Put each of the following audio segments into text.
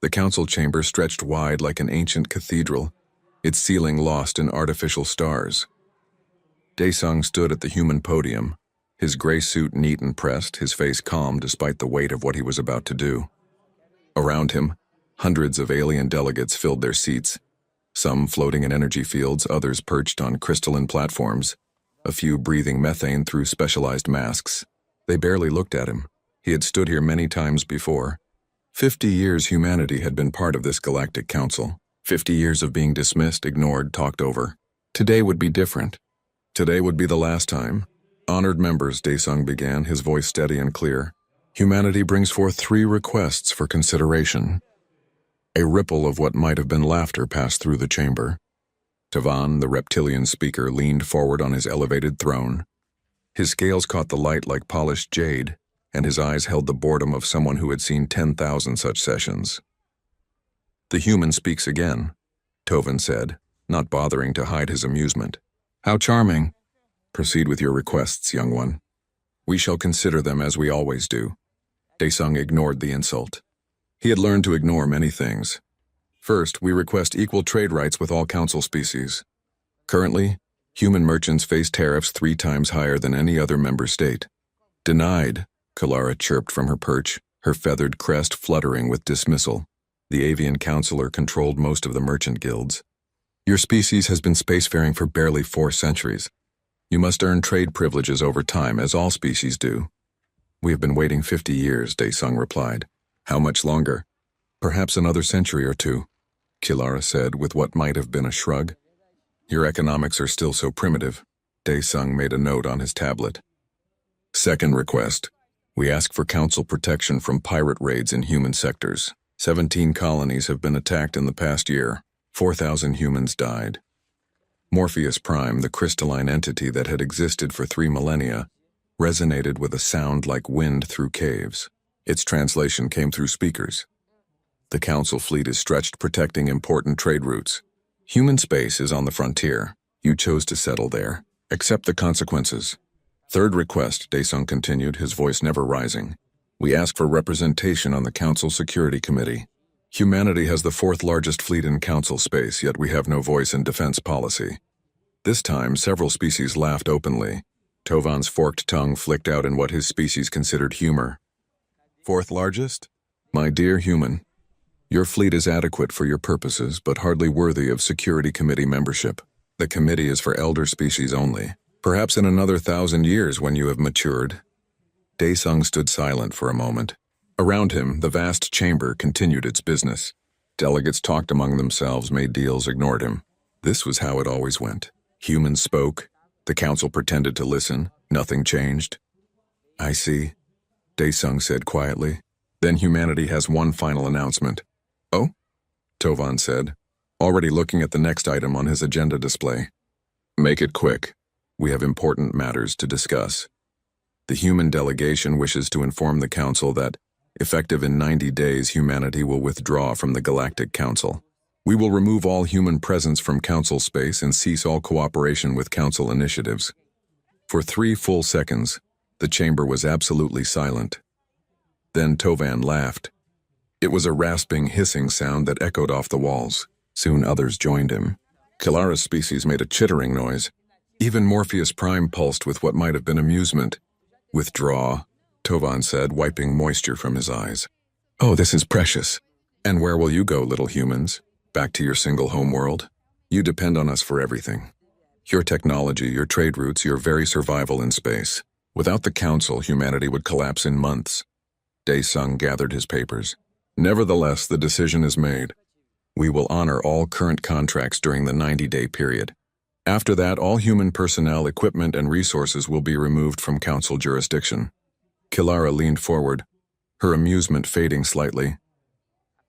The council chamber stretched wide like an ancient cathedral, its ceiling lost in artificial stars. Daesung stood at the human podium, his gray suit neat and pressed, his face calm despite the weight of what he was about to do. Around him, hundreds of alien delegates filled their seats, some floating in energy fields, others perched on crystalline platforms, a few breathing methane through specialized masks. They barely looked at him. He had stood here many times before. 50 years humanity had been part of this galactic council. 50 years of being dismissed, ignored, talked over. Today would be different. Today would be the last time. Honored members, Daesung began, his voice steady and clear. Humanity brings forth 3 requests for consideration. A ripple of what might have been laughter passed through the chamber. Tavan, the reptilian speaker, leaned forward on his elevated throne. His scales caught the light like polished jade, and his eyes held the boredom of someone who had seen 10,000 such sessions. The human speaks again, Tovan said, not bothering to hide his amusement. How charming. Proceed with your requests, young one. We shall consider them as we always do. Daesung ignored the insult. He had learned to ignore many things. First, we request equal trade rights with all council species. Currently, human merchants face tariffs 3 times higher than any other member state. Denied, Kalara chirped from her perch, her feathered crest fluttering with dismissal. The avian counselor controlled most of the merchant guilds. Your species has been spacefaring for barely 4 centuries. You must earn trade privileges over time, as all species do. We have been waiting 50 years, Daesung replied. How much longer? Perhaps another century or 2, Kilara said with what might have been a shrug. Your economics are still so primitive. Daesung made a note on his tablet. Second request. We ask for council protection from pirate raids in human sectors. 17 colonies have been attacked in the past year. 4,000 humans died. Morpheus Prime, the crystalline entity that had existed for 3 millennia, resonated with a sound like wind through caves. Its translation came through speakers. The council fleet is stretched protecting important trade routes. Human space is on the frontier. You chose to settle there. Accept the consequences. Third request, Daesung continued, his voice never rising. We ask for representation on the Council Security Committee. Humanity has the 4th largest fleet in council space, yet we have no voice in defense policy. This time, several species laughed openly. Tovan's forked tongue flicked out in what his species considered humor. 4th largest? My dear human, your fleet is adequate for your purposes, but hardly worthy of Security Committee membership. The committee is for elder species only. Perhaps in another 1,000 years when you have matured. Daesung stood silent for a moment. Around him, the vast chamber continued its business. Delegates talked among themselves, made deals, ignored him. This was how it always went. Humans spoke. The council pretended to listen. Nothing changed. I see, Daesung said quietly. Then humanity has one final announcement. Oh? Tovan said, already looking at the next item on his agenda display. Make it quick. We have important matters to discuss. The human delegation wishes to inform the council that, effective in 90 days, humanity will withdraw from the Galactic Council. We will remove all human presence from council space and cease all cooperation with council initiatives. For 3 full seconds, the chamber was absolutely silent. Then Tovan laughed. It was a rasping, hissing sound that echoed off the walls. Soon others joined him. Kilara's species made a chittering noise. Even Morpheus Prime pulsed with what might have been amusement. Withdraw, Tovan said, wiping moisture from his eyes. Oh, this is precious. And where will you go, little humans? Back to your single homeworld? You depend on us for everything. Your technology, your trade routes, your very survival in space. Without the council, humanity would collapse in months. Daesung gathered his papers. Nevertheless, the decision is made. We will honor all current contracts during the 90-day period. After that, all human personnel, equipment, and resources will be removed from council jurisdiction. Kilara leaned forward, her amusement fading slightly.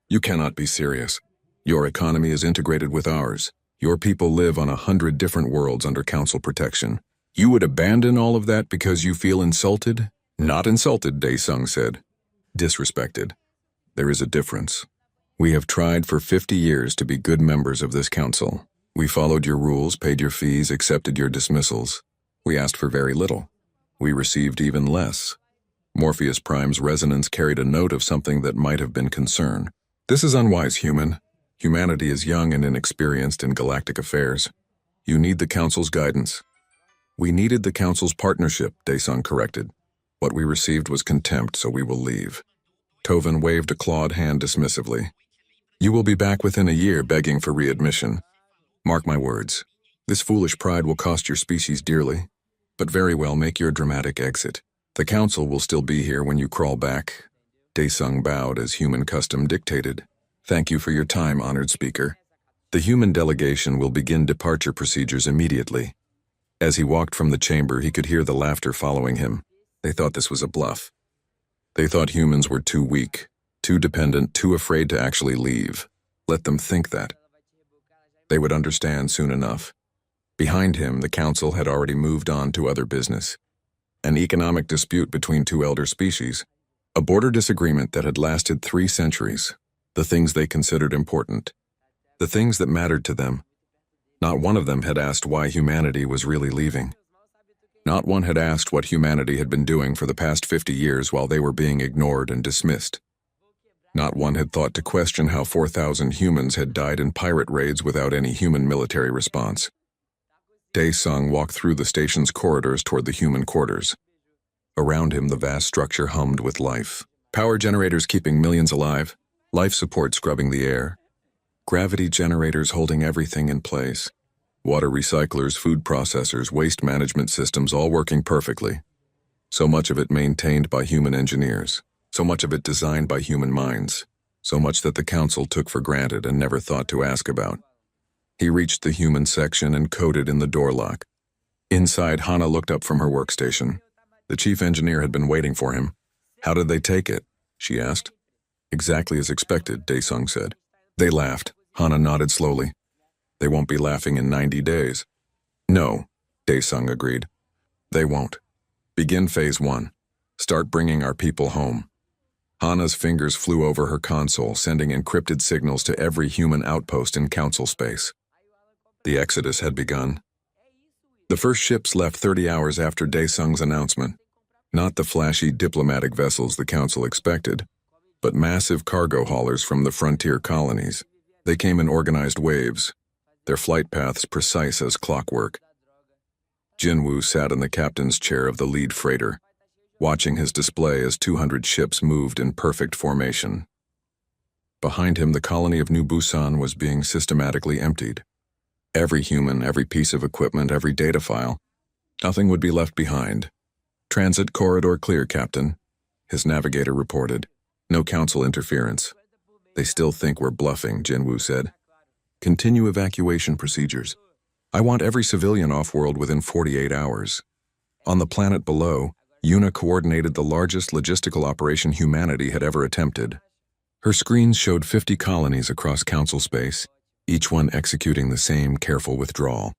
You cannot be serious. Your economy is integrated with ours. Your people live on 100 different worlds under council protection. You would abandon all of that because you feel insulted? Not insulted, Daesung said. Disrespected. There is a difference. We have tried for 50 years to be good members of this council. We followed your rules, paid your fees, accepted your dismissals. We asked for very little. We received even less. Morpheus Prime's resonance carried a note of something that might have been concern. This is unwise, human. Humanity is young and inexperienced in galactic affairs. You need the Council's guidance. We needed the Council's partnership, Daesung corrected. What we received was contempt, so we will leave. Tovin waved a clawed hand dismissively. You will be back within a year begging for readmission. Mark my words. This foolish pride will cost your species dearly, but very well make your dramatic exit. The Council will still be here when you crawl back. Daesung bowed as human custom dictated. Thank you for your time, honored speaker. The human delegation will begin departure procedures immediately. As he walked from the chamber, he could hear the laughter following him. They thought this was a bluff. They thought humans were too weak, too dependent, too afraid to actually leave. Let them think that. They would understand soon enough. Behind him, the Council had already moved on to other business. An economic dispute between two elder species. A border disagreement that had lasted 3 centuries. The things they considered important. The things that mattered to them. Not one of them had asked why humanity was really leaving. Not one had asked what humanity had been doing for the past 50 years while they were being ignored and dismissed. Not one had thought to question how 4,000 humans had died in pirate raids without any human military response. Daesung walked through the station's corridors toward the human quarters. Around him, the vast structure hummed with life. Power generators keeping millions alive, life support scrubbing the air, gravity generators holding everything in place, water recyclers, food processors, waste management systems all working perfectly. So much of it maintained by human engineers, so much of it designed by human minds, so much that the Council took for granted and never thought to ask about. He reached the human section and coded in the door lock. Inside, Hana looked up from her workstation. The chief engineer had been waiting for him. How did they take it? She asked. Exactly as expected, Daesung said. They laughed. Hana nodded slowly. They won't be laughing in 90 days. No, Daesung agreed. They won't. Begin phase 1. Start bringing our people home. Hana's fingers flew over her console, sending encrypted signals to every human outpost in Council space. The exodus had begun. The first ships left 30 hours after Daesung's announcement. Not the flashy diplomatic vessels the Council expected, but massive cargo haulers from the frontier colonies. They came in organized waves, their flight paths precise as clockwork. Jinwoo sat in the captain's chair of the lead freighter, watching his display as 200 ships moved in perfect formation. Behind him, the colony of New Busan was being systematically emptied. Every human, every piece of equipment, every data file. Nothing would be left behind. Transit corridor clear, Captain, his navigator reported. No Council interference. They still think we're bluffing, Jinwoo said. Continue evacuation procedures. I want every civilian off-world within 48 hours. On the planet below, Yuna coordinated the largest logistical operation humanity had ever attempted. Her screens showed 50 colonies across Council space, each one executing the same careful withdrawal.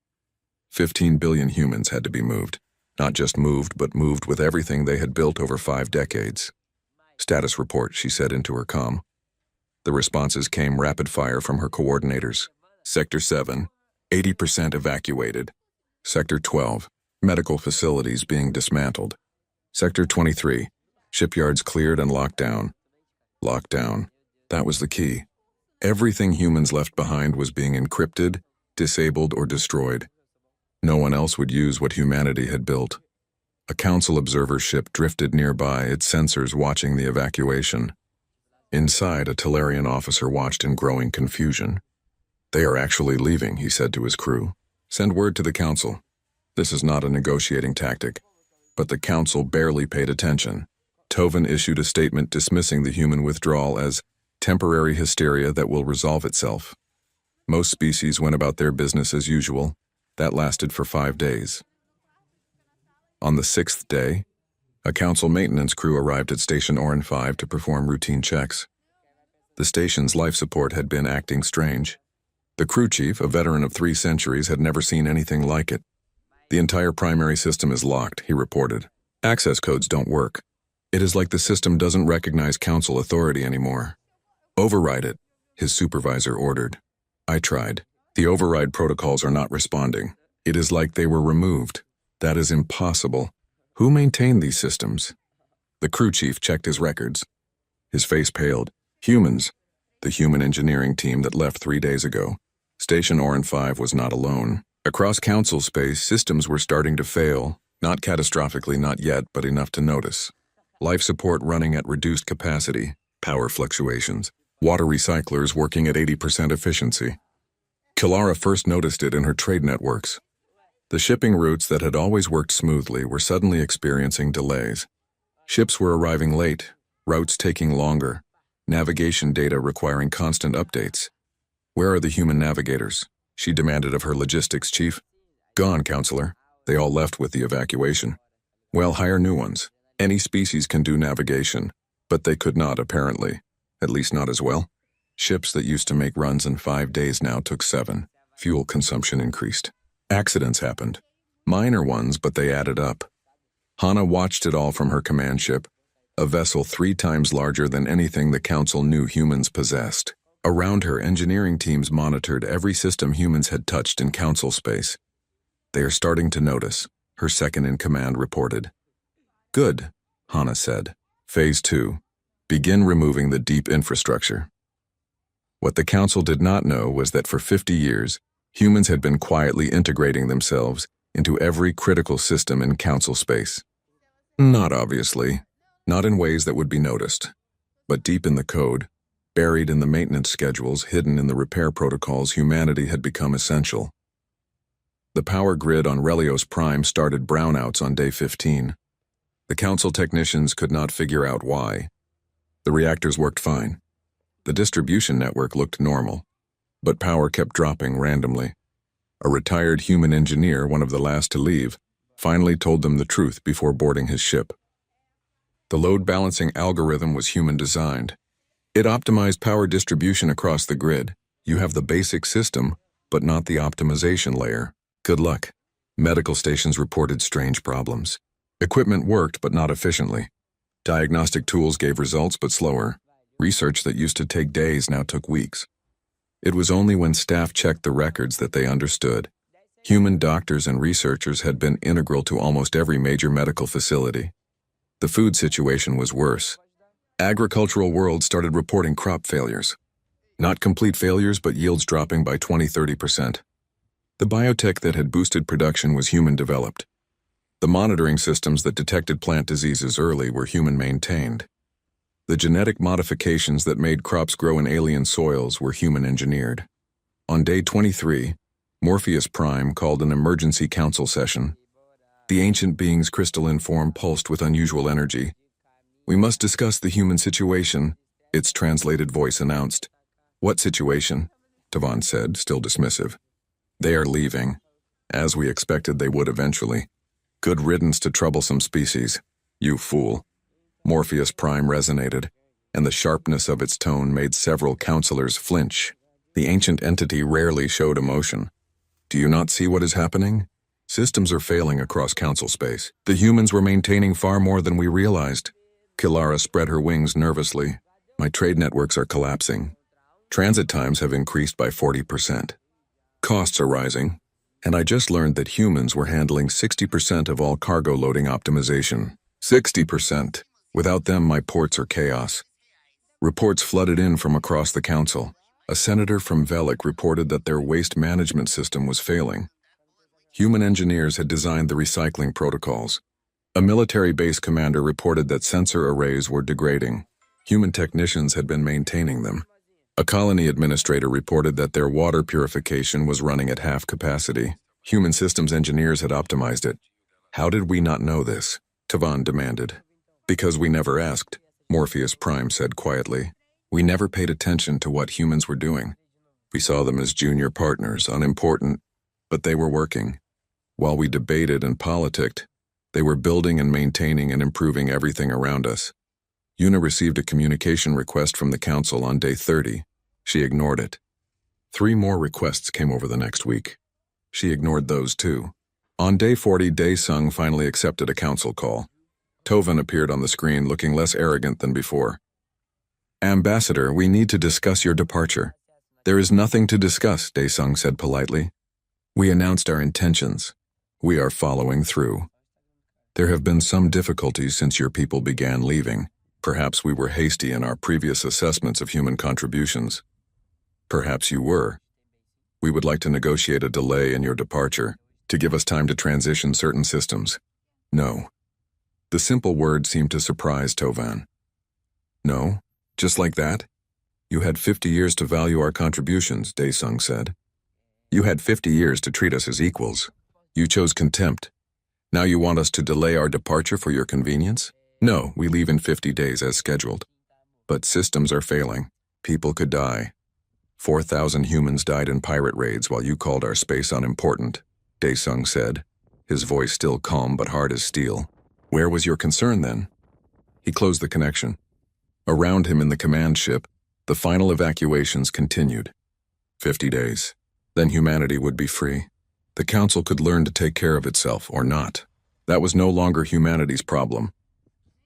15 billion humans had to be moved. Not just moved, but moved with everything they had built over 5 decades. Status report, she said into her comm. The responses came rapid fire from her coordinators. Sector 7, 80% evacuated. Sector 12, medical facilities being dismantled. Sector 23, shipyards cleared and locked down. Locked down. That was the key. Everything humans left behind was being encrypted, disabled, or destroyed. No one else would use what humanity had built. A Council observer ship drifted nearby, its sensors watching the evacuation. Inside, a Talarian officer watched in growing confusion. They are actually leaving, he said to his crew. Send word to the Council. This is not a negotiating tactic. But the Council barely paid attention. Tovin issued a statement dismissing the human withdrawal as temporary hysteria that will resolve itself. Most species went about their business as usual. That lasted for 5 days. On the 6th day, a Council maintenance crew arrived at Station Orin 5 to perform routine checks. The station's life support had been acting strange. The crew chief, a veteran of 3 centuries, had never seen anything like it. The entire primary system is locked, he reported. Access codes don't work. It is like the system doesn't recognize Council authority anymore. Override it, his supervisor ordered. I tried. The override protocols are not responding. It is like they were removed. That is impossible. Who maintained these systems? The crew chief checked his records. His face paled. Humans. the human engineering team that left 3 days ago. Station Orin 5 was not alone. Across Council space, systems were starting to fail, not catastrophically, not yet, but enough to notice. Life support running at reduced capacity, power fluctuations, water recyclers working at 80% efficiency. Kilara first noticed it in her trade networks. The shipping routes that had always worked smoothly were suddenly experiencing delays. Ships were arriving late, routes taking longer, navigation data requiring constant updates. "Where are the human navigators?" she demanded of her logistics chief. "Gone, counselor. They all left with the evacuation." "Well, hire new ones. Any species can do navigation, but they could not, apparently. At least not as well. Ships that used to make runs in 5 days now took 7. Fuel consumption increased. Accidents happened. Minor ones, but they added up. Hana watched it all from her command ship, a vessel 3 times larger than anything the Council knew humans possessed. Around her, engineering teams monitored every system humans had touched in Council space. "They are starting to notice," her second-in-command reported. "Good," Hana said. Phase 2. Begin removing the deep infrastructure. What the Council did not know was that for 50 years, humans had been quietly integrating themselves into every critical system in Council space. Not obviously, not in ways that would be noticed, but deep in the code, buried in the maintenance schedules, hidden in the repair protocols, humanity had become essential. The power grid on Relios Prime started brownouts on day 15. The Council technicians could not figure out why. The reactors worked fine. The distribution network looked normal, but power kept dropping randomly. A retired human engineer, one of the last to leave, finally told them the truth before boarding his ship. The load balancing algorithm was human-designed. It optimized power distribution across the grid. You have the basic system, but not the optimization layer. Good luck. Medical stations reported strange problems. Equipment worked, but not efficiently. Diagnostic tools gave results, but slower. Research that used to take days now took weeks. It was only when staff checked the records that they understood. Human doctors and researchers had been integral to almost every major medical facility. The food situation was worse. Agricultural World started reporting crop failures. Not complete failures, but yields dropping by 20–30%. The biotech that had boosted production was human-developed. The monitoring systems that detected plant diseases early were human-maintained. The genetic modifications that made crops grow in alien soils were human-engineered. On day 23, Morpheus Prime called an emergency council session. The ancient being's crystalline form pulsed with unusual energy. "We must discuss the human situation," its translated voice announced. "What situation?" Tavan said, still dismissive. "They are leaving. As we expected they would eventually. Good riddance to troublesome species. You fool." Morpheus Prime resonated, and the sharpness of its tone made several counselors flinch. The ancient entity rarely showed emotion. "Do you not see what is happening? Systems are failing across Council space. The humans were maintaining far more than we realized." Kilara spread her wings nervously. "My trade networks are collapsing. Transit times have increased by 40%. Costs are rising, and I just learned that humans were handling 60% of all cargo loading optimization. 60%. Without them, my ports are chaos." Reports flooded in from across the Council. A senator from Velik reported that their waste management system was failing. Human engineers had designed the recycling protocols. A military base commander reported that sensor arrays were degrading. Human technicians had been maintaining them. A colony administrator reported that their water purification was running at half capacity. Human systems engineers had optimized it. "How did we not know this?" Tavan demanded. "Because we never asked," Morpheus Prime said quietly. "We never paid attention to what humans were doing. We saw them as junior partners, unimportant, but they were working. While we debated and politicked, they were building and maintaining and improving everything around us." Yuna received a communication request from the Council on day 30. She ignored it. 3 more requests came over the next week. She ignored those too. On day 40, Daesung finally accepted a Council call. Tovan appeared on the screen looking less arrogant than before. "Ambassador, we need to discuss your departure." "There is nothing to discuss," Daesung said politely. "We announced our intentions. We are following through. There have been some difficulties since your people began leaving. Perhaps we were hasty in our previous assessments of human contributions. Perhaps you were. We would like to negotiate a delay in your departure to give us time to transition certain systems. No. The simple word seemed to surprise Tovan. No? Just like that? You had 50 years to value our contributions, Daesung said. You had 50 years to treat us as equals. You chose contempt. Now you want us to delay our departure for your convenience? No, we leave in 50 days as scheduled. But systems are failing. People could die. 4,000 humans died in pirate raids while you called our space unimportant, Daesung said, his voice still calm but hard as steel. Where was your concern then? He closed the connection. Around him in the command ship, the final evacuations continued. 50 days. Then humanity would be free. The Council could learn to take care of itself, or not. That was no longer humanity's problem.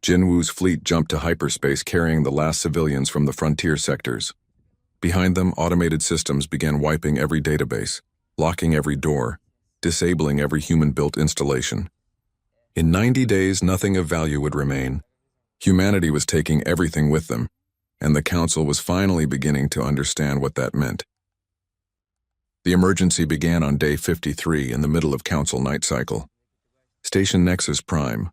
Jinwu's fleet jumped to hyperspace carrying the last civilians from the frontier sectors. Behind them, automated systems began wiping every database, locking every door, disabling every human-built installation. In 90 days, nothing of value would remain. Humanity was taking everything with them, and the Council was finally beginning to understand what that meant. The emergency began on day 53 in the middle of Council night cycle. Station Nexus Prime,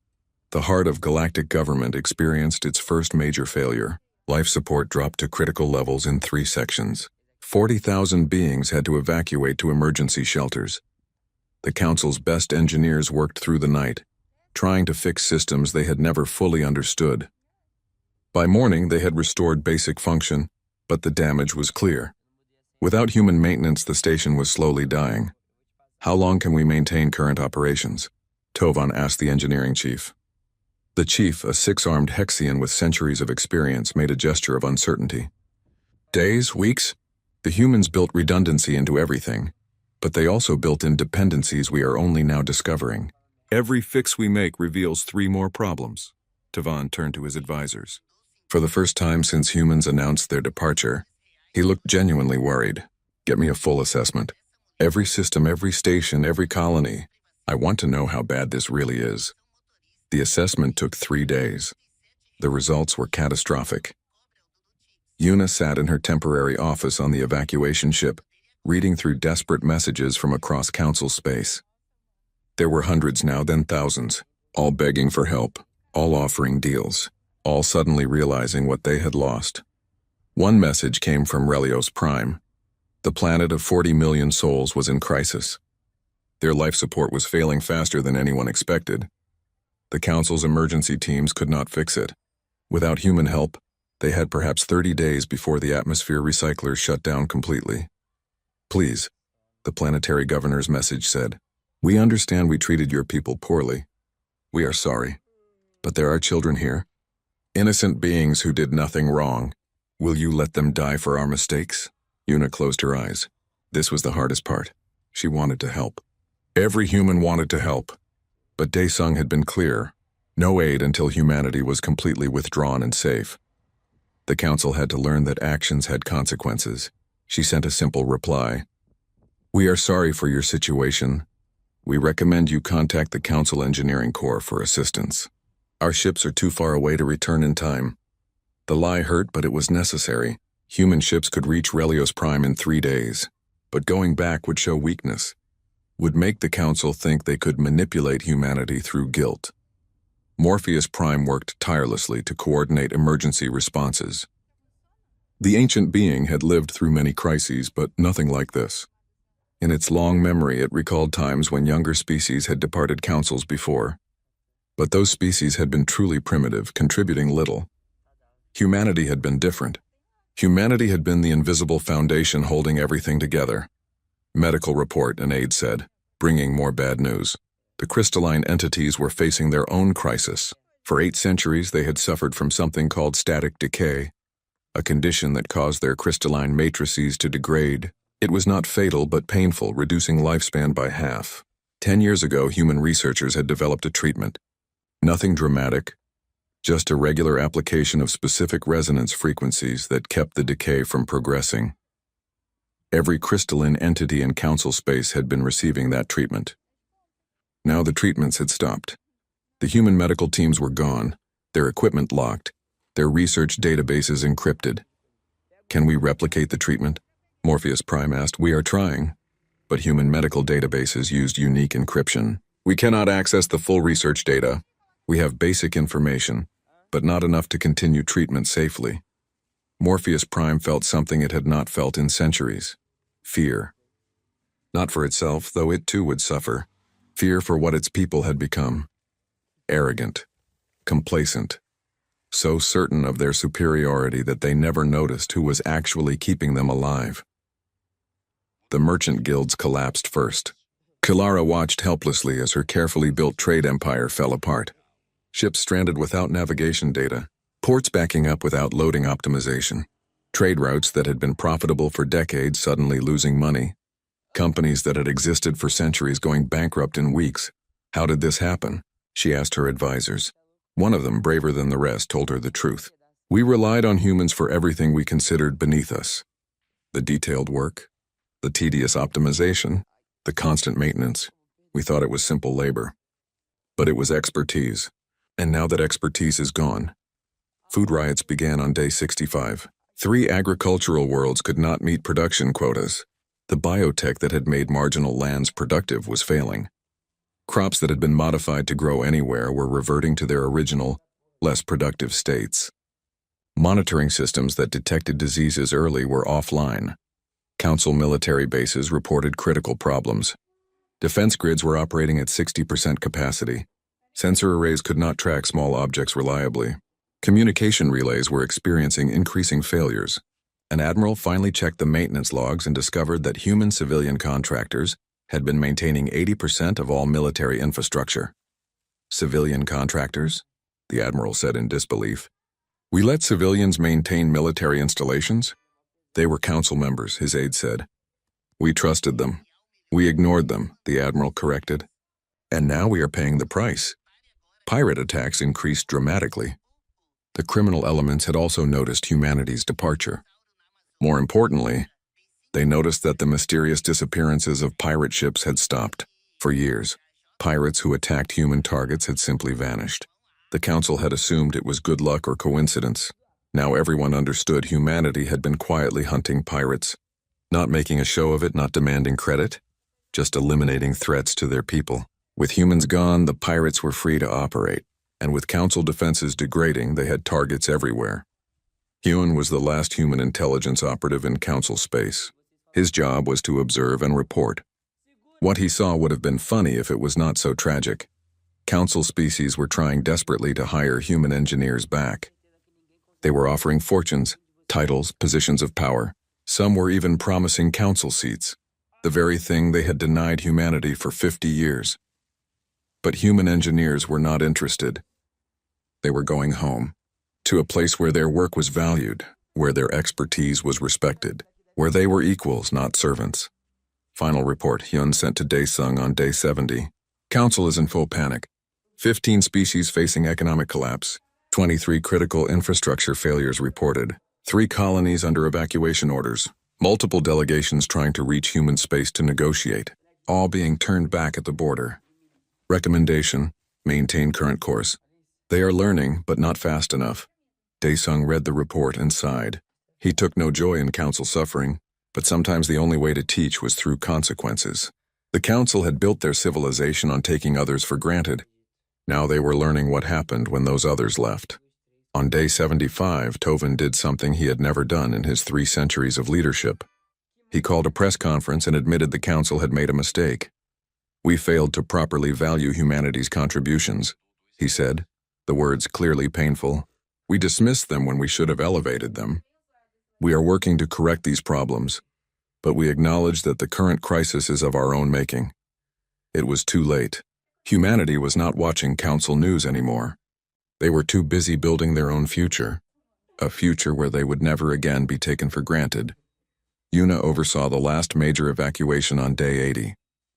the heart of galactic government, experienced its first major failure. Life support dropped to critical levels in 3 sections. 40,000 beings had to evacuate to emergency shelters. The Council's best engineers worked through the night, trying to fix systems they had never fully understood. By morning, they had restored basic function, but the damage was clear. Without human maintenance, the station was slowly dying. How long can we maintain current operations? Tovan asked the engineering chief. The chief, a 6-armed Hexian with centuries of experience, made a gesture of uncertainty. Days? Weeks? The humans built redundancy into everything, but they also built in dependencies we are only now discovering. Every fix we make reveals 3 more problems. Tovan turned to his advisors. For the first time since humans announced their departure, he looked genuinely worried. Get me a full assessment. Every system, every station, every colony. I want to know how bad this really is. The assessment took 3 days. The results were catastrophic. Yuna sat in her temporary office on the evacuation ship, reading through desperate messages from across Council space. There were hundreds now, then thousands, all begging for help, all offering deals, all suddenly realizing what they had lost. One message came from Relios Prime. The planet of 40 million souls was in crisis. Their life support was failing faster than anyone expected. The Council's emergency teams could not fix it. Without human help, they had perhaps 30 days before the atmosphere recyclers shut down completely. Please, the planetary governor's message said. We understand we treated your people poorly. We are sorry. But there are children here. Innocent beings who did nothing wrong. Will you let them die for our mistakes? Yuna closed her eyes. This was the hardest part. She wanted to help. Every human wanted to help. But Daesung had been clear. No aid until humanity was completely withdrawn and safe. The Council had to learn that actions had consequences. She sent a simple reply. We are sorry for your situation. We recommend you contact the Council Engineering Corps for assistance. Our ships are too far away to return in time. The lie hurt, but it was necessary. Human ships could reach Relios Prime in 3 days, but going back would show weakness, would make the Council think they could manipulate humanity through guilt. Morpheus Prime worked tirelessly to coordinate emergency responses. The ancient being had lived through many crises, but nothing like this. In its long memory, it recalled times when younger species had departed councils before. But those species had been truly primitive, contributing little. Humanity had been different. Humanity had been the invisible foundation holding everything together. Medical report, an aide said, bringing more bad news. The crystalline entities were facing their own crisis. For 8 centuries, they had suffered from something called static decay, a condition that caused their crystalline matrices to degrade. It was not fatal but painful, reducing lifespan by half. 10 years ago, human researchers had developed a treatment. Nothing dramatic, just a regular application of specific resonance frequencies that kept the decay from progressing. Every crystalline entity in council space had been receiving that treatment. Now the treatments had stopped. The human medical teams were gone, their equipment locked, Their research databases encrypted. Can we replicate the treatment? Morpheus Prime asked. We are trying, but human medical databases used unique encryption. We cannot access the full research data. We have basic information, but not enough to continue treatment safely. Morpheus Prime felt something it had not felt in centuries. Fear. Not for itself, though it too would suffer. Fear for what its people had become. Arrogant. Complacent. So certain of their superiority that they never noticed who was actually keeping them alive. The merchant guilds collapsed first. Kilara watched helplessly as her carefully built trade empire fell apart. Ships stranded without navigation data, ports backing up without loading optimization, trade routes that had been profitable for decades suddenly losing money, companies that had existed for centuries going bankrupt in weeks. How did this happen? She asked her advisors. One of them, braver than the rest, told her the truth. We relied on humans for everything we considered beneath us. The detailed work, the tedious optimization, the constant maintenance. We thought it was simple labor. But it was expertise. And now that expertise is gone. Food riots began on day 65. 3 agricultural worlds could not meet production quotas. The biotech that had made marginal lands productive was failing. Crops that had been modified to grow anywhere were reverting to their original, less productive states. Monitoring systems that detected diseases early were offline. Council military bases reported critical problems. Defense grids were operating at 60% capacity. Sensor arrays could not track small objects reliably. Communication relays were experiencing increasing failures. An admiral finally checked the maintenance logs and discovered that human civilian contractors had been maintaining 80% of all military infrastructure. Civilian contractors? The admiral said in disbelief. We let civilians maintain military installations? They were council members, his aide said. We trusted them. We ignored them, the admiral corrected. And now we are paying the price. Pirate attacks increased dramatically. The criminal elements had also noticed humanity's departure. More importantly, they noticed that the mysterious disappearances of pirate ships had stopped. For years, pirates who attacked human targets had simply vanished. The council had assumed it was good luck or coincidence. Now everyone understood humanity had been quietly hunting pirates, not making a show of it, not demanding credit, just eliminating threats to their people. With humans gone, the pirates were free to operate, and with council defenses degrading, they had targets everywhere. Huon was the last human intelligence operative in council space. His job was to observe and report. What he saw would have been funny if it was not so tragic. Council species were trying desperately to hire human engineers back. They were offering fortunes, titles, positions of power. Some were even promising council seats, the very thing they had denied humanity for 50 years. But human engineers were not interested. They were going home, to a place where their work was valued, where their expertise was respected, where they were equals, not servants. Final report, Hyun sent to Daesung on day 70. Council is in full panic. 15 species facing economic collapse. 23 critical infrastructure failures reported. 3 colonies under evacuation orders. Multiple delegations trying to reach human space to negotiate, all being turned back at the border. Recommendation: maintain current course. They are learning, but not fast enough. Daesung read the report and sighed. He took no joy in council suffering, but sometimes the only way to teach was through consequences. The council had built their civilization on taking others for granted. Now they were learning what happened when those others left. On day 75, Tovin did something he had never done in his 3 centuries of leadership. He called a press conference and admitted the council had made a mistake. We failed to properly value humanity's contributions, he said, the words clearly painful. We dismissed them when we should have elevated them. We are working to correct these problems, but we acknowledge that the current crisis is of our own making. It was too late. Humanity was not watching council news anymore. They were too busy building their own future, a future where they would never again be taken for granted. Yuna oversaw the last major evacuation on day 80.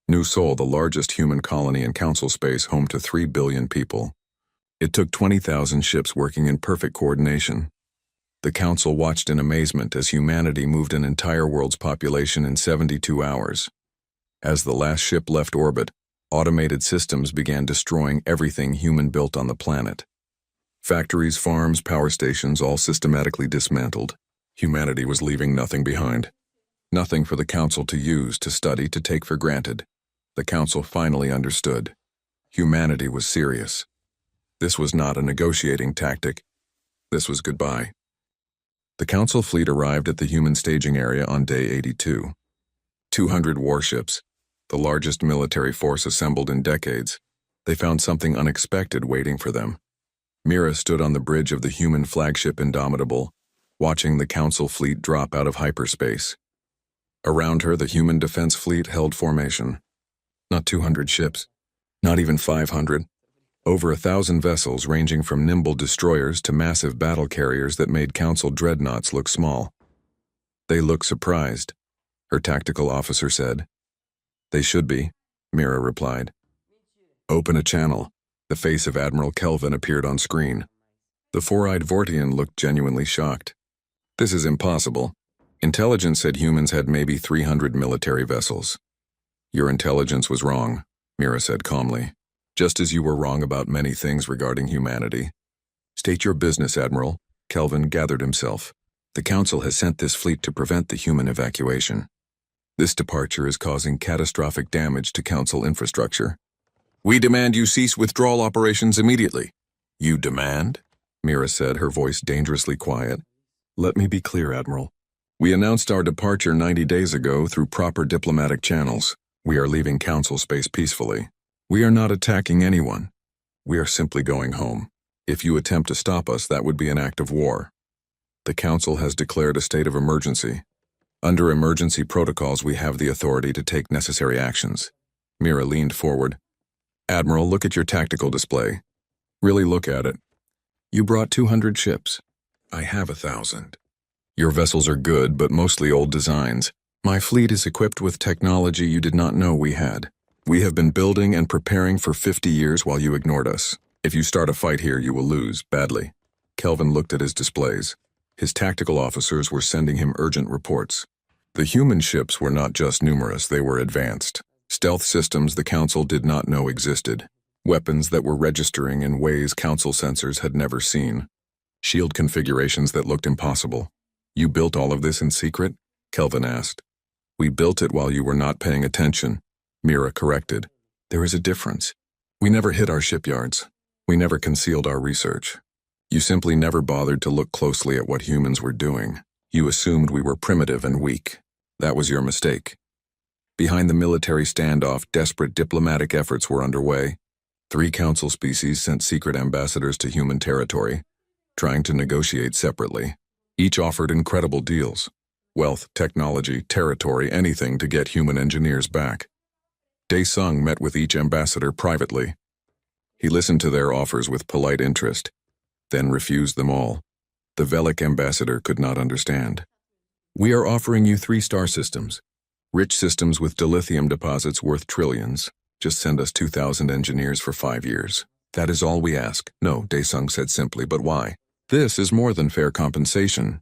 New Sol, the largest human colony in council space, home to 3 billion people. It took 20,000 ships working in perfect coordination. The council watched in amazement as humanity moved an entire world's population in 72 hours. As the last ship left orbit, automated systems began destroying everything human built on the planet. Factories, farms, power stations, all systematically dismantled. Humanity was leaving nothing behind. Nothing for the Council to use, to study, to take for granted. The Council finally understood. Humanity was serious. This was not a negotiating tactic. This was goodbye. The Council fleet arrived at the human staging area on day 82. 200 warships, the largest military force assembled in decades. They found something unexpected waiting for them. Mira stood on the bridge of the human flagship Indomitable, watching the Council fleet drop out of hyperspace. Around her, the human defense fleet held formation. Not 200 ships, not even 500. Over 1,000 vessels ranging from nimble destroyers to massive battle carriers that made Council dreadnoughts look small. They look surprised, her tactical officer said. They should be, Mira replied. Open a channel. The face of Admiral Kelvin appeared on screen. The four-eyed Vortian looked genuinely shocked. This is impossible. Intelligence said humans had maybe 300 military vessels. Your intelligence was wrong, Mira said calmly. Just as you were wrong about many things regarding humanity. State your business, Admiral. Kelvin gathered himself. The Council has sent this fleet to prevent the human evacuation. This departure is causing catastrophic damage to Council infrastructure. We demand you cease withdrawal operations immediately. You demand? Mira said, her voice dangerously quiet. Let me be clear, Admiral. We announced our departure 90 days ago through proper diplomatic channels. We are leaving Council space peacefully. We are not attacking anyone. We are simply going home. If you attempt to stop us, that would be an act of war. The Council has declared a state of emergency. Under emergency protocols, we have the authority to take necessary actions. Mira leaned forward. Admiral, look at your tactical display. Really look at it. You brought 200 ships. I have 1,000. Your vessels are good, but mostly old designs. My fleet is equipped with technology you did not know we had. We have been building and preparing for 50 years while you ignored us. If you start a fight here, you will lose, badly. Kelvin looked at his displays. His tactical officers were sending him urgent reports. The human ships were not just numerous, they were advanced. Stealth systems the Council did not know existed. Weapons that were registering in ways Council sensors had never seen. Shield configurations that looked impossible. You built all of this in secret? Kelvin asked. We built it while you were not paying attention. Mira corrected. There is a difference. We never hid our shipyards. We never concealed our research. You simply never bothered to look closely at what humans were doing. You assumed we were primitive and weak. That was your mistake. Behind the military standoff, desperate diplomatic efforts were underway. 3 Council species sent secret ambassadors to human territory, trying to negotiate separately. Each offered incredible deals. Wealth, technology, territory, anything to get human engineers back. Dae-sung met with each ambassador privately. He listened to their offers with polite interest, then refused them all. The Velic ambassador could not understand. We are offering you 3 star systems. Rich systems with dilithium deposits worth trillions. Just send us 2,000 engineers for 5 years. That is all we ask. No, Dae-sung said simply, but why? This is more than fair compensation.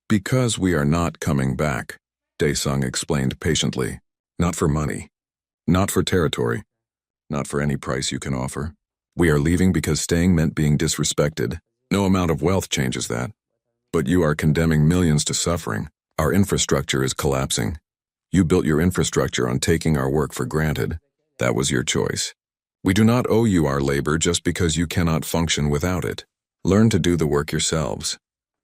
Because we are not coming back, Dae-sung explained patiently. Not for money. Not for territory. Not for any price you can offer. We are leaving because staying meant being disrespected. No amount of wealth changes that. But you are condemning millions to suffering. Our infrastructure is collapsing. You built your infrastructure on taking our work for granted. That was your choice. We do not owe you our labor just because you cannot function without it. Learn to do the work yourselves.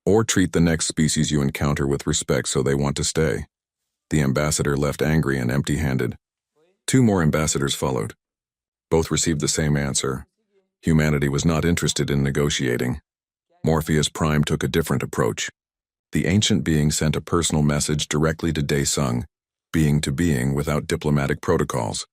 Or treat the next species you encounter with respect so they want to stay. The ambassador left angry and empty-handed. 2 more ambassadors followed. Both received the same answer. Humanity was not interested in negotiating. Morpheus Prime took a different approach. The ancient being sent a personal message directly to Dae-sung, being to being without diplomatic protocols.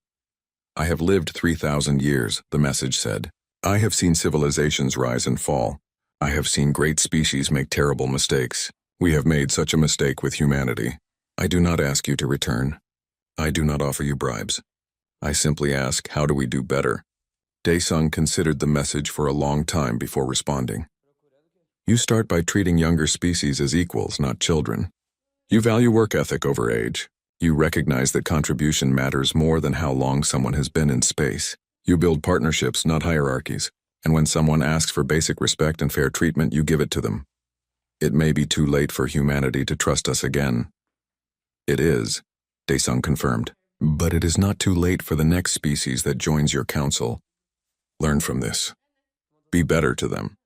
I have lived 3,000 years, the message said. I have seen civilizations rise and fall. I have seen great species make terrible mistakes. We have made such a mistake with humanity. I do not ask you to return. I do not offer you bribes. I simply ask, how do we do better? Dae-sung considered the message for a long time before responding. You start by treating younger species as equals, not children. You value work ethic over age. You recognize that contribution matters more than how long someone has been in space. You build partnerships, not hierarchies. And when someone asks for basic respect and fair treatment, you give it to them. It may be too late for humanity to trust us again. It is, Daesung confirmed. But it is not too late for the next species that joins your council. Learn from this. Be better to them.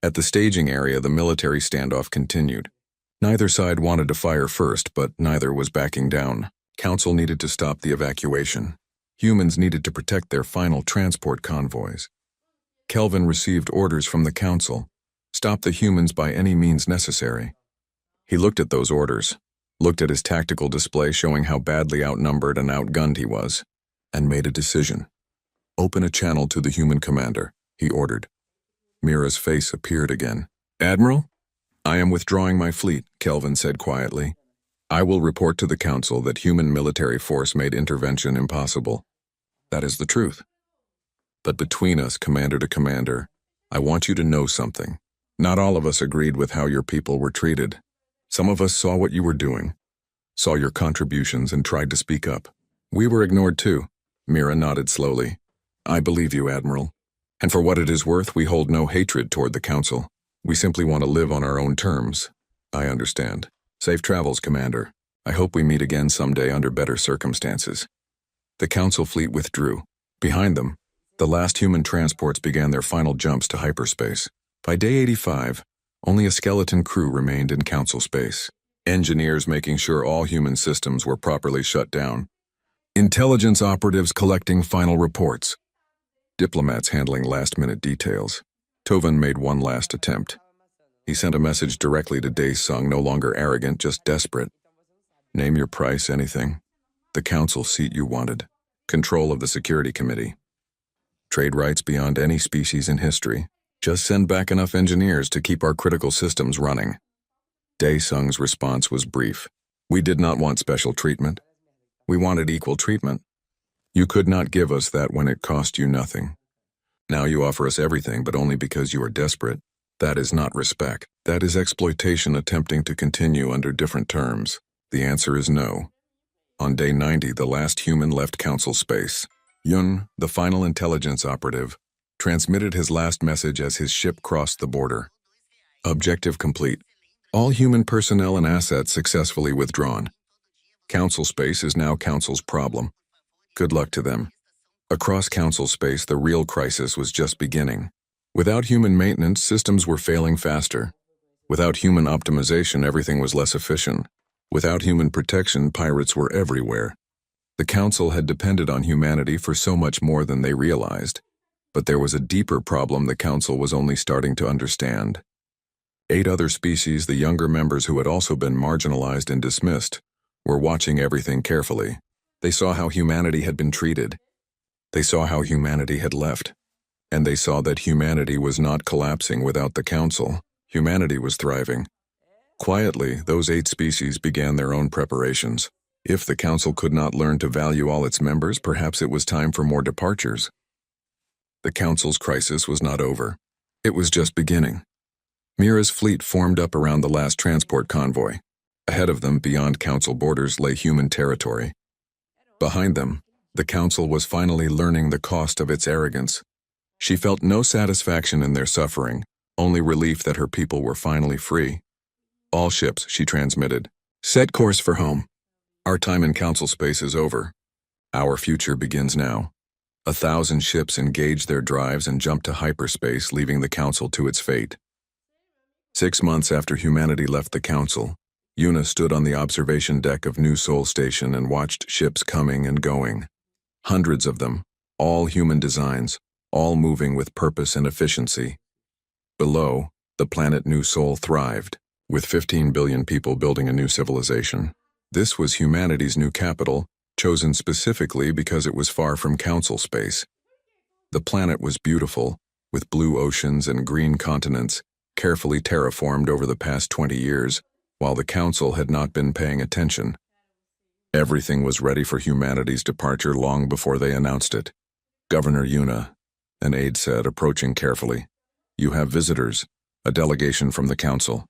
At the staging area, the military standoff continued. Neither side wanted to fire first, but neither was backing down. Council needed to stop the evacuation. Humans needed to protect their final transport convoys. Kelvin received orders from the council. Stop the humans by any means necessary. He looked at those orders, looked at his tactical display showing how badly outnumbered and outgunned he was, and made a decision. Open a channel to the human commander, he ordered. Mira's face appeared again. Admiral? I am withdrawing my fleet, Kelvin said quietly. I will report to the council that human military force made intervention impossible. That is the truth. But between us, commander to commander, I want you to know something. Not all of us agreed with how your people were treated. Some of us saw what you were doing, saw your contributions and tried to speak up. We were ignored too. Mira nodded slowly. I believe you, Admiral. And for what it is worth, we hold no hatred toward the council. We simply want to live on our own terms. I understand. Safe travels, Commander. I hope we meet again someday under better circumstances. The council fleet withdrew. Behind them, the last human transports began their final jumps to hyperspace. By day 85, only a skeleton crew remained in council space. Engineers making sure all human systems were properly shut down. Intelligence operatives collecting final reports. Diplomats handling last-minute details. Tovan made one last attempt. He sent a message directly to Daesung, no longer arrogant, just desperate. Name your price, anything. The council seat you wanted. Control of the security committee. Trade rights beyond any species in history. Just send back enough engineers to keep our critical systems running. Daesung's response was brief. We did not want special treatment. We wanted equal treatment. You could not give us that when it cost you nothing. Now you offer us everything, but only because you are desperate. That is not respect. That is exploitation attempting to continue under different terms. The answer is no. On day 90, the last human left council space. Yun, the final intelligence operative, transmitted his last message as his ship crossed the border. Objective complete. All human personnel and assets successfully withdrawn. Council space is now council's problem. Good luck to them. Across council space, the real crisis was just beginning. Without human maintenance, systems were failing faster. Without human optimization, everything was less efficient. Without human protection, pirates were everywhere. The council had depended on humanity for so much more than they realized. But there was a deeper problem the council was only starting to understand. 8 other species, the younger members who had also been marginalized and dismissed, were watching everything carefully. They saw how humanity had been treated. They saw how humanity had left. And they saw that humanity was not collapsing without the council. Humanity was thriving. Quietly, those 8 species began their own preparations. If the council could not learn to value all its members, perhaps it was time for more departures. The council's crisis was not over. It was just beginning. Mira's fleet formed up around the last transport convoy. Ahead of them, beyond council borders, lay human territory. Behind them, the council was finally learning the cost of its arrogance. She felt no satisfaction in their suffering, only relief that her people were finally free. All ships, she transmitted, set course for home. Our time in council space is over. Our future begins now. 1,000 ships engaged their drives and jumped to hyperspace, leaving the council to its fate. 6 months after humanity left the council, Yuna stood on the observation deck of New Sol Station and watched ships coming and going. Hundreds of them, all human designs, all moving with purpose and efficiency. Below, the planet New Sol thrived, with 15 billion people building a new civilization. This was humanity's new capital, chosen specifically because it was far from council space. The planet was beautiful, with blue oceans and green continents, carefully terraformed over the past 20 years, while the council had not been paying attention. Everything was ready for humanity's departure long before they announced it. Governor Yuna, an aide said, approaching carefully. You have visitors, a delegation from the council.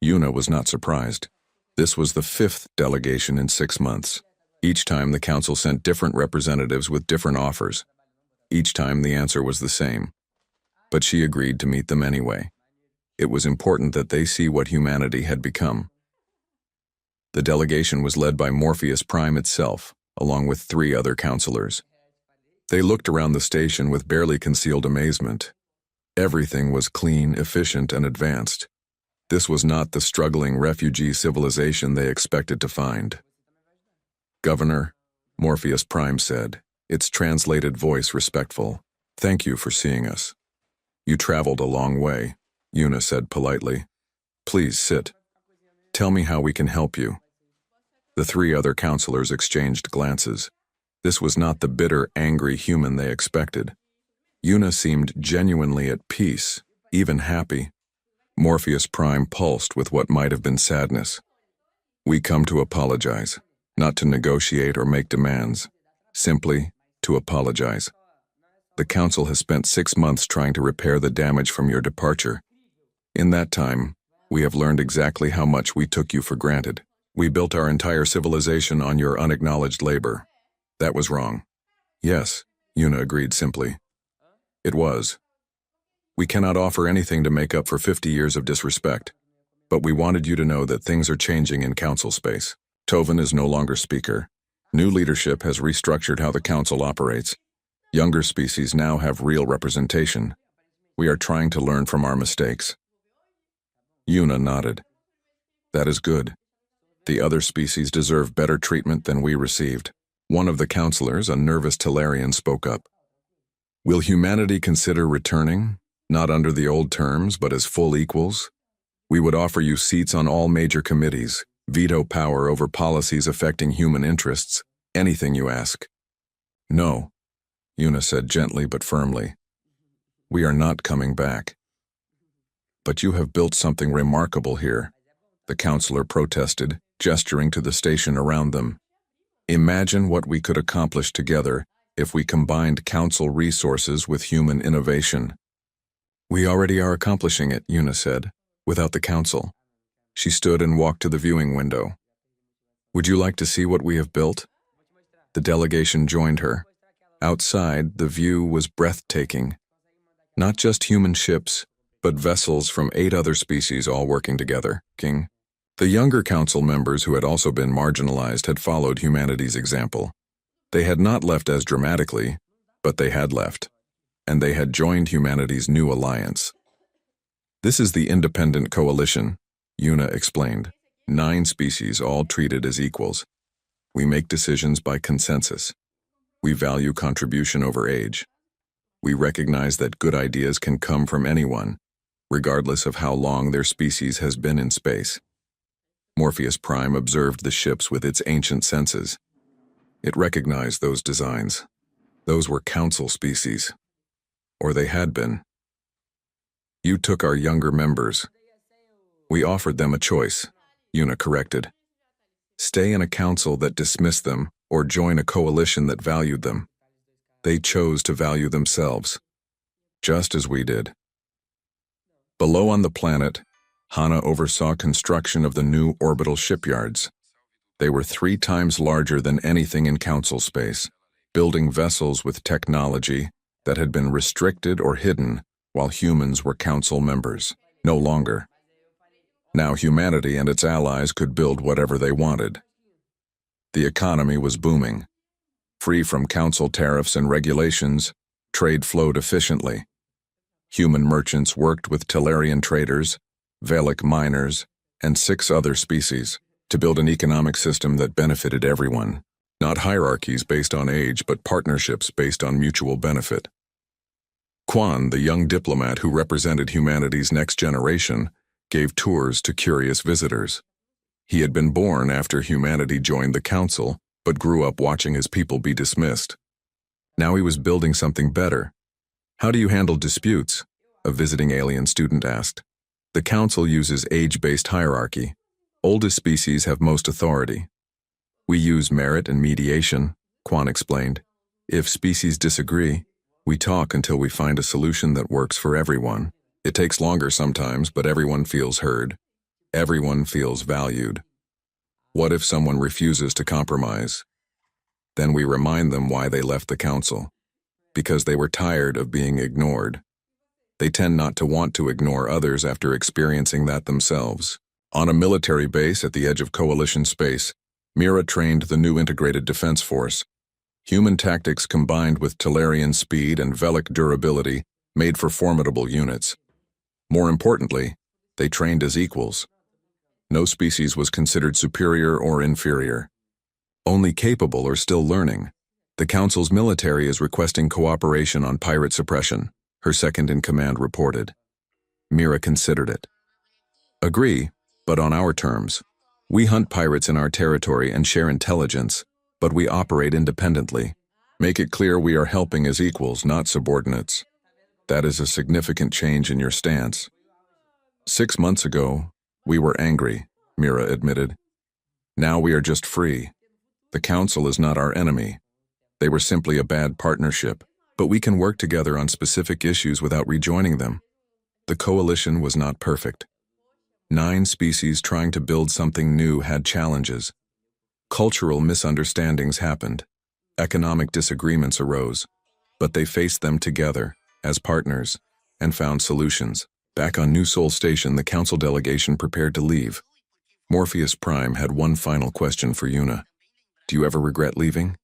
Yuna was not surprised. This was the 5th delegation in 6 months. Each time the council sent different representatives with different offers. Each time the answer was the same, but she agreed to meet them anyway. It was important that they see what humanity had become. The delegation was led by Morpheus Prime itself, along with 3 other counselors. They looked around the station with barely concealed amazement. Everything was clean, efficient, and advanced. This was not the struggling refugee civilization they expected to find. "Governor," Morpheus Prime said, its translated voice respectful, "thank you for seeing us." "You traveled a long way," Una said politely. "Please sit. Tell me how we can help you." The 3 other counselors exchanged glances. This was not the bitter, angry human they expected. Una seemed genuinely at peace, even happy. Morpheus Prime pulsed with what might have been sadness. "We come to apologize, not to negotiate or make demands, simply to apologize. The Council has spent 6 months trying to repair the damage from your departure. In that time, we have learned exactly how much we took you for granted. We built our entire civilization on your unacknowledged labor. That was wrong." "Yes," Una agreed simply. "It was. We cannot offer anything to make up for 50 years of disrespect, but we wanted you to know that things are changing in Council space. Tovan is no longer Speaker. New leadership has restructured how the Council operates. Younger species now have real representation. We are trying to learn from our mistakes." Una nodded. "That is good. The other species deserve better treatment than we received." One of the counselors, a nervous Tellarian, spoke up. "Will humanity consider returning, not under the old terms, but as full equals? We would offer you seats on all major committees, veto power over policies affecting human interests, anything you ask." "No," Una said gently but firmly. "We are not coming back." "But you have built something remarkable here," the counselor protested, gesturing to the station around them. "Imagine what we could accomplish together if we combined Council resources with human innovation." "We already are accomplishing it," Una said, "without the Council." She stood and walked to the viewing window. "Would you like to see what we have built?" The delegation joined her. Outside, the view was breathtaking. Not just human ships, but vessels from 8 other species all working together. The younger Council members who had also been marginalized had followed humanity's example. They had not left as dramatically, but they had left, and they had joined humanity's new alliance. "This is the Independent Coalition," Una explained. 9 species, all treated as equals. We make decisions by consensus. We value contribution over age. We recognize that good ideas can come from anyone, regardless of how long their species has been in space. Morpheus Prime observed the ships with its ancient senses. It recognized those designs. Those were Council species. Or they had been. "You took our younger members." "We offered them a choice," Una corrected. "Stay in a council that dismissed them, or join a coalition that valued them. They chose to value themselves, just as we did." Below on the planet, Hana oversaw construction of the new orbital shipyards. They were 3 times larger than anything in Council space, building vessels with technology that had been restricted or hidden while humans were Council members. No longer. Now humanity and its allies could build whatever they wanted. The economy was booming. Free from Council tariffs and regulations, trade flowed efficiently. Human merchants worked with Tellarian traders, Velic miners, and 6 other species to build an economic system that benefited everyone. Not hierarchies based on age, but partnerships based on mutual benefit. Quan, the young diplomat who represented humanity's next generation, gave tours to curious visitors. He had been born after humanity joined the Council, but grew up watching his people be dismissed. Now he was building something better. "How do you handle disputes?" a visiting alien student asked. "The Council uses age-based hierarchy. Oldest species have most authority. We use merit and mediation," Quan explained. "If species disagree, we talk until we find a solution that works for everyone. It takes longer sometimes, but everyone feels heard. Everyone feels valued. What if someone refuses to compromise? Then we remind them why they left the Council. because they were tired of being ignored. They tend not to want to ignore others after experiencing that themselves. On a military base at the edge of Coalition space, Mira trained the new integrated defense force. Human tactics combined with Talarian speed and Velic durability made for formidable units. More importantly, they trained as equals. No species was considered superior or inferior. Only capable or still learning. The Council's military is requesting cooperation on pirate suppression, her second-in-command reported. Mira considered it. Agree, but on our terms. We hunt pirates in our territory and share intelligence, but we operate independently. Make it clear we are helping as equals, not subordinates. That is a significant change in your stance. 6 months ago, we were angry, Mira admitted. Now we are just free. The Council is not our enemy. They were simply a bad partnership, but we can work together on specific issues without rejoining them. The coalition was not perfect. 9 species trying to build something new had challenges. Cultural misunderstandings happened. Economic disagreements arose, but they faced them together, as partners, and found solutions. Back on New Sol Station, the Council delegation prepared to leave. Morpheus Prime had one final question for Una. Do you ever regret leaving?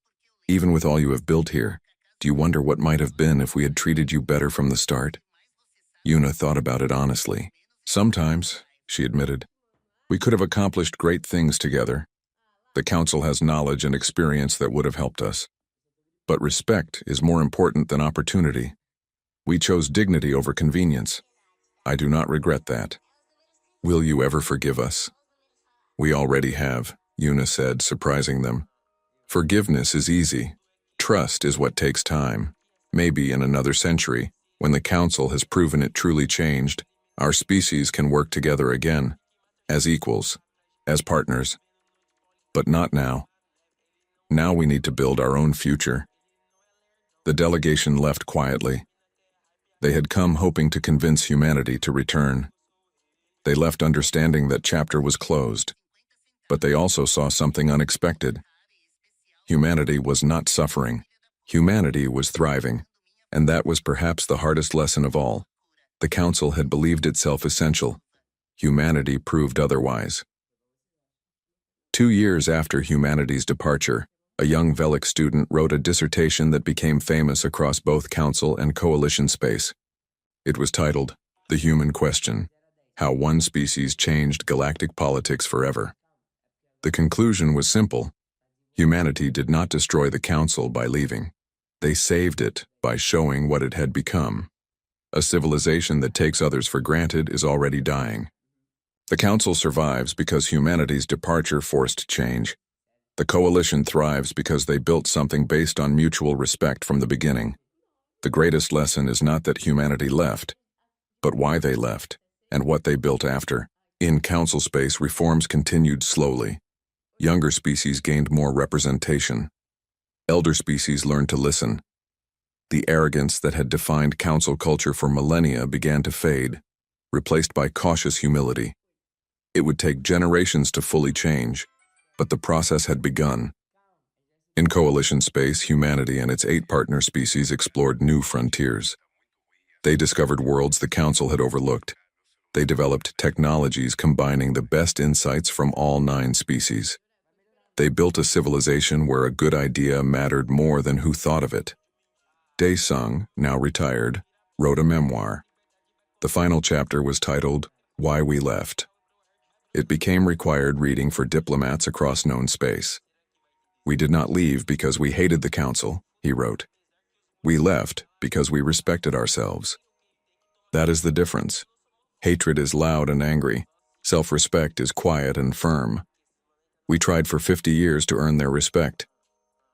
Even with all you have built here, do you wonder what might have been if we had treated you better from the start? Una thought about it honestly. Sometimes, she admitted. We could have accomplished great things together. The Council has knowledge and experience that would have helped us. But respect is more important than opportunity. We chose dignity over convenience. I do not regret that. Will you ever forgive us? We already have, Una said, surprising them. Forgiveness is easy. Trust is what takes time. Maybe in another century, when the Council has proven it truly changed, our species can work together again, as equals, as partners. But not now. Now we need to build our own future. The delegation left quietly. They had come hoping to convince humanity to return. They left understanding that chapter was closed. But they also saw something unexpected. Humanity was not suffering. Humanity was thriving. And that was perhaps the hardest lesson of all. The Council had believed itself essential. Humanity proved otherwise. 2 years after humanity's departure, a young Velic student wrote a dissertation that became famous across both Council and Coalition space. It was titled, The Human Question: How One Species Changed Galactic Politics Forever. The conclusion was simple. Humanity did not destroy the Council by leaving. They saved it by showing what it had become. A civilization that takes others for granted is already dying. The Council survives because humanity's departure forced change. The Coalition thrives because they built something based on mutual respect from the beginning. The greatest lesson is not that humanity left, but why they left, and what they built after. In Council space, reforms continued slowly. Younger species gained more representation. Elder species learned to listen. The arrogance that had defined Council culture for millennia began to fade, replaced by cautious humility. It would take generations to fully change, but the process had begun. In Coalition space, humanity and its 8 partner species explored new frontiers. They discovered worlds the Council had overlooked. They developed technologies combining the best insights from all 9 species. They built a civilization where a good idea mattered more than who thought of it. Dae-sung, now retired, wrote a memoir. The final chapter was titled, Why We Left. It became required reading for diplomats across known space. We did not leave because we hated the Council, he wrote. We left because we respected ourselves. That is the difference. Hatred is loud and angry. Self-respect is quiet and firm. We tried for 50 years to earn their respect.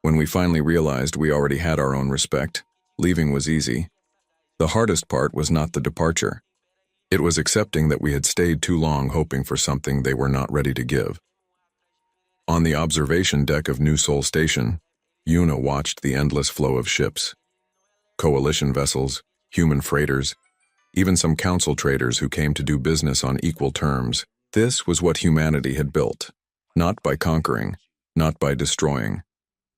When we finally realized we already had our own respect, leaving was easy. The hardest part was not the departure. It was accepting that we had stayed too long hoping for something they were not ready to give. On the observation deck of New Sol Station, Una watched the endless flow of ships. Coalition vessels, human freighters, even some Council traders who came to do business on equal terms. This was what humanity had built, not by conquering, not by destroying,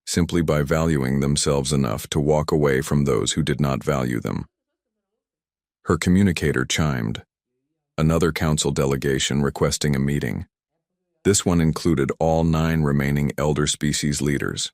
simply by valuing themselves enough to walk away from those who did not value them. Her communicator chimed. Another council delegation requesting a meeting. This one included all 9 remaining elder species leaders.